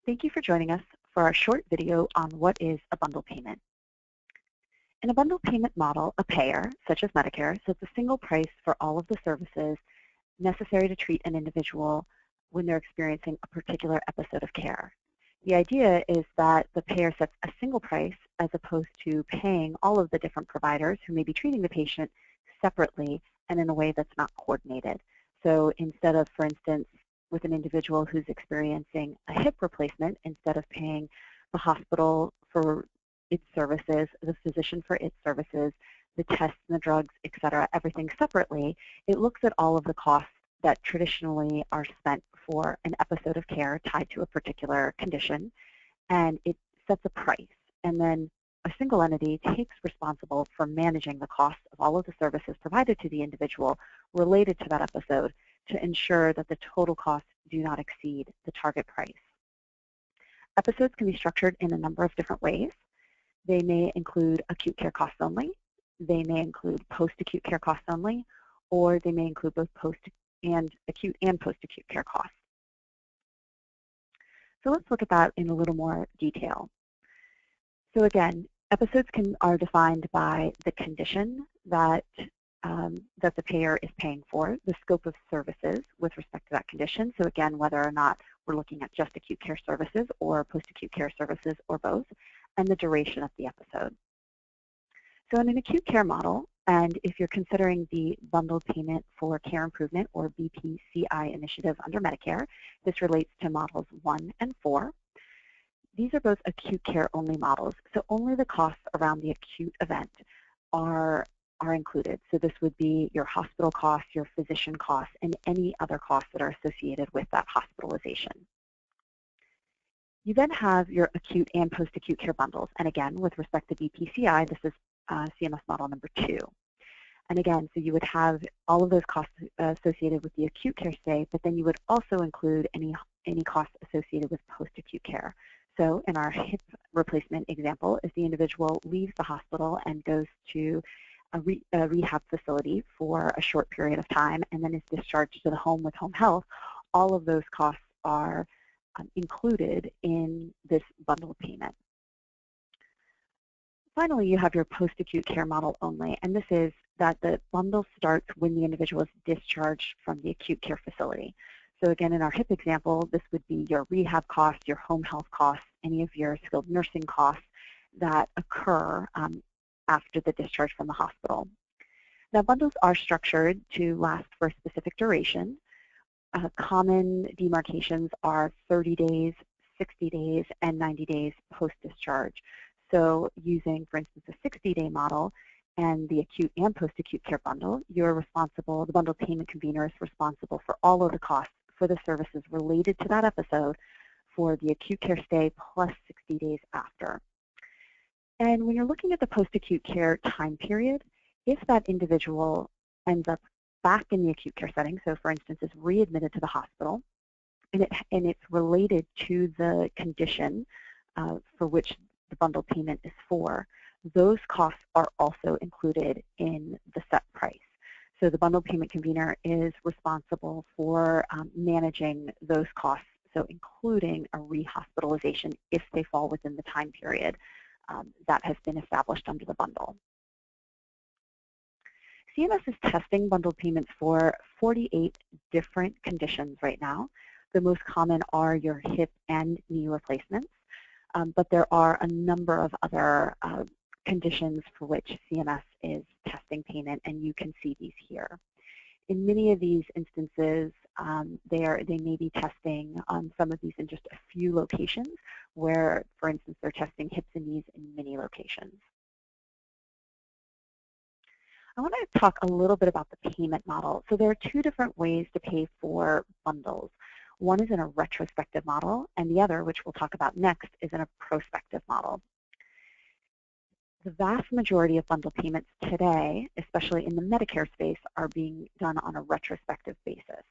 Thank you for joining us for our short video on what is a bundle payment. In a bundle payment model, a payer, such as Medicare, sets a single price for all of the services necessary to treat an individual when they're experiencing a particular episode of care. The idea is that the payer sets a single price as opposed to paying all of the different providers who may be treating the patient separately and in a way that's not coordinated. So instead of, for instance, with an individual who's experiencing a hip replacement, instead of paying the hospital for its services, the physician for its services, the tests and the drugs, et cetera, everything separately, it looks at all of the costs that traditionally are spent for an episode of care tied to a particular condition, and it sets a price. And then a single entity takes responsible for managing the costs of all of the services provided to the individual related to that episode to ensure that the total costs do not exceed the target price. Episodes can be structured in a number of different ways. They may include acute care costs only, they may include post-acute care costs only, or they may include both acute and post-acute care costs. So let's look at that in a little more detail. So again, episodes are defined by the condition that the payer is paying for, the scope of services with respect to that condition. So again, whether or not we're looking at just acute care services or post-acute care services or both, and the duration of the episode. So in an acute care model, and if you're considering the bundled payment for care improvement or BPCI initiative under Medicare, this relates to models 1 and 4. These are both acute care only models, so only the costs around the acute event are included. So this would be your hospital costs, your physician costs, and any other costs that are associated with that hospitalization. You then have your acute and post-acute care bundles. And again, with respect to BPCI, this is CMS model number 2. And again, so you would have all of those costs associated with the acute care stay, but then you would also include any costs associated with post-acute care. So in our hip replacement example, if the individual leaves the hospital and goes to a rehab facility for a short period of time and then is discharged to the home with home health, all of those costs are included in this bundled payment. Finally, you have your post-acute care model only, and this is that the bundle starts when the individual is discharged from the acute care facility. So again, in our hip example, this would be your rehab costs, your home health costs, any of your skilled nursing costs that occur after the discharge from the hospital. Now, bundles are structured to last for a specific duration. Common demarcations are 30 days, 60 days, and 90 days post-discharge. So using, for instance, a 60-day model and the acute and post-acute care bundle, the bundle payment convener is responsible for all of the costs for the services related to that episode for the acute care stay plus 60 days after. And when you're looking at the post-acute care time period, if that individual ends up back in the acute care setting, so for instance is readmitted to the hospital, and it's related to the condition for which the bundle payment is for, those costs are also included in the set price. So the bundle payment convener is responsible for managing those costs, so including a rehospitalization if they fall within the time period that has been established under the bundle. CMS is testing bundled payments for 48 different conditions right now. The most common are your hip and knee replacements, but there are a number of other conditions for which CMS is testing payment, and you can see these here. In many of these instances, they may be testing on some of these in just a few locations where, for instance, they're testing hips and knees in many locations. I want to talk a little bit about the payment model. So there are two different ways to pay for bundles. One is in a retrospective model, and the other, which we'll talk about next, is in a prospective model. The vast majority of bundle payments today, especially in the Medicare space, are being done on a retrospective basis.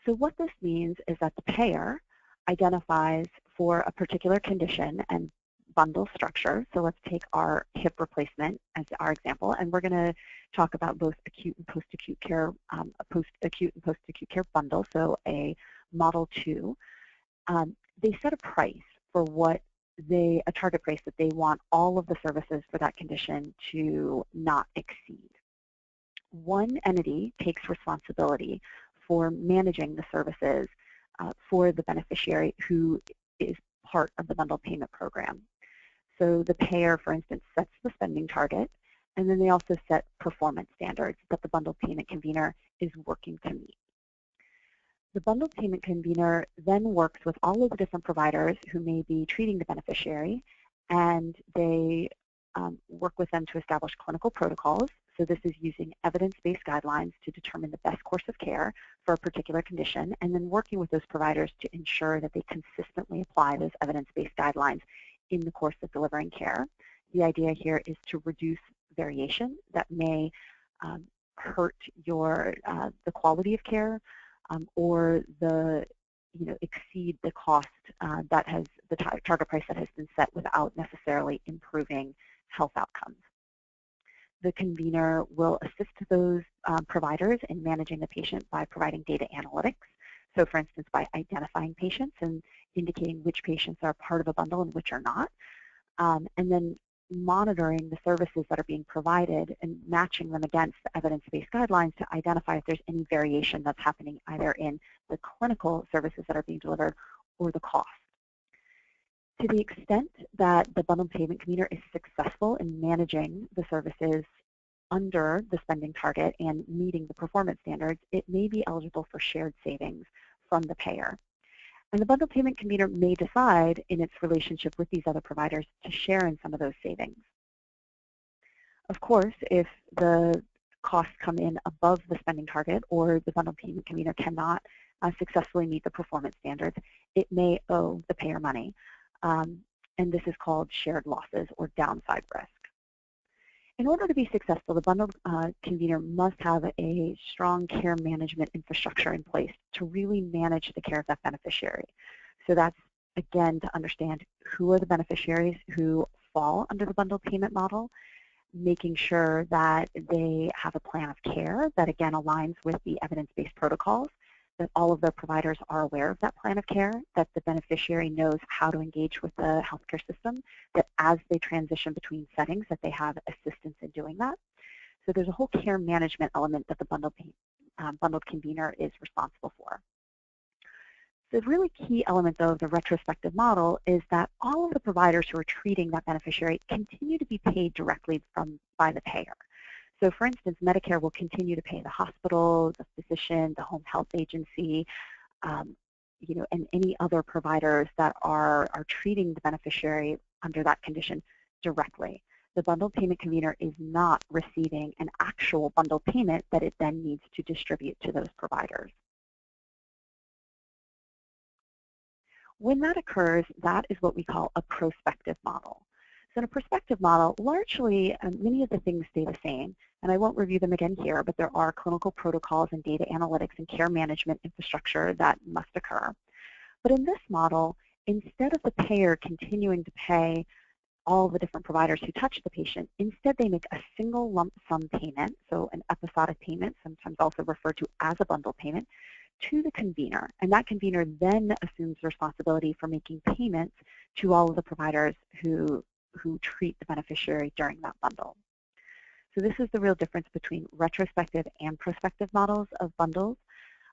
So what this means is that the payer identifies for a particular condition and bundle structure. So let's take our hip replacement as our example, and we're going to talk about both acute and post-acute care, post-acute and post-acute care bundle, so a Model 2. they set a price for what a target price that they want all of the services for that condition to not exceed. One entity takes responsibility for managing the services for the beneficiary who is part of the bundled payment program. So the payer, for instance, sets the spending target, and then they also set performance standards that the bundled payment convener is working to meet. The bundled payment convener then works with all of the different providers who may be treating the beneficiary, and they work with them to establish clinical protocols. So this is using evidence-based guidelines to determine the best course of care for a particular condition, and then working with those providers to ensure that they consistently apply those evidence-based guidelines in the course of delivering care. The idea here is to reduce variation that may hurt the quality of care or exceed the cost that has the target price that has been set without necessarily improving health outcomes. The convener will assist those providers in managing the patient by providing data analytics. So for instance, by identifying patients and indicating which patients are part of a bundle and which are not, and then monitoring the services that are being provided and matching them against the evidence-based guidelines to identify if there's any variation that's happening either in the clinical services that are being delivered or the cost. To the extent that the bundled payment convener is successful in managing the services under the spending target and meeting the performance standards, it may be eligible for shared savings from the payer. And the bundled payment convener may decide in its relationship with these other providers to share in some of those savings. Of course, if the costs come in above the spending target or the bundled payment convener cannot successfully meet the performance standards, it may owe the payer money. And this is called shared losses or downside risk. In order to be successful, the bundled convener must have a strong care management infrastructure in place to really manage the care of that beneficiary. So that's, again, to understand who are the beneficiaries who fall under the bundled payment model, making sure that they have a plan of care that, again, aligns with the evidence-based protocols, that all of their providers are aware of that plan of care, that the beneficiary knows how to engage with the healthcare system, that as they transition between settings, that they have assistance in doing that. So there's a whole care management element that the bundled convener is responsible for. The really key element, though, of the retrospective model is that all of the providers who are treating that beneficiary continue to be paid directly by the payer. So for instance, Medicare will continue to pay the hospital, the physician, the home health agency, and any other providers that are treating the beneficiary under that condition directly. The bundled payment convener is not receiving an actual bundled payment that it then needs to distribute to those providers. When that occurs, that is what we call a prospective model. So in a prospective model, largely many of the things stay the same, and I won't review them again here, but there are clinical protocols and data analytics and care management infrastructure that must occur. But in this model, instead of the payer continuing to pay all the different providers who touch the patient, instead they make a single lump sum payment, so an episodic payment, sometimes also referred to as a bundled payment, to the convener. And that convener then assumes responsibility for making payments to all of the providers who treat the beneficiary during that bundle. So this is the real difference between retrospective and prospective models of bundles.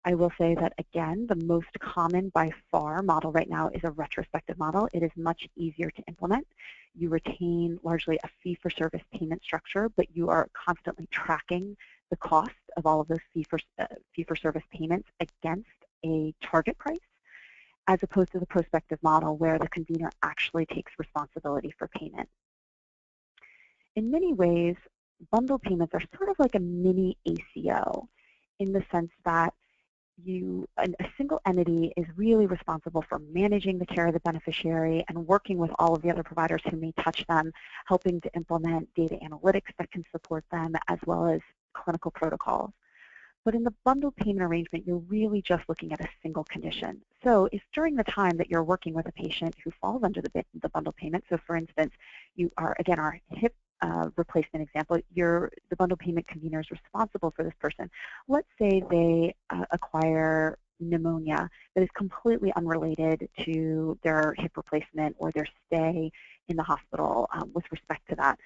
I will say that, again, the most common by far model right now is a retrospective model. It is much easier to implement. You retain largely a fee-for-service payment structure, but you are constantly tracking the cost of all of those fee-for-service payments against a target price, as opposed to the prospective model where the convener actually takes responsibility for payment. In many ways, bundled payments are sort of like a mini ACO in the sense that a single entity is really responsible for managing the care of the beneficiary and working with all of the other providers who may touch them, helping to implement data analytics that can support them, as well as clinical protocols. But in the bundled payment arrangement, you're really just looking at a single condition. So if during the time that you're working with a patient who falls under the bundled payment, so for instance, you are, again, our hip replacement example, the bundled payment convener is responsible for this person. Let's say they acquire pneumonia that is completely unrelated to their hip replacement or their stay in the hospital with respect to that,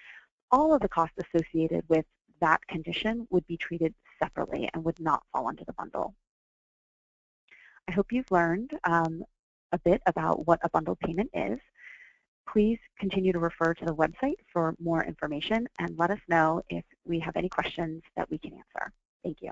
all of the costs associated with that condition would be treated separately and would not fall into the bundle. I hope you've learned a bit about what a bundled payment is. Please continue to refer to the website for more information and let us know if we have any questions that we can answer. Thank you.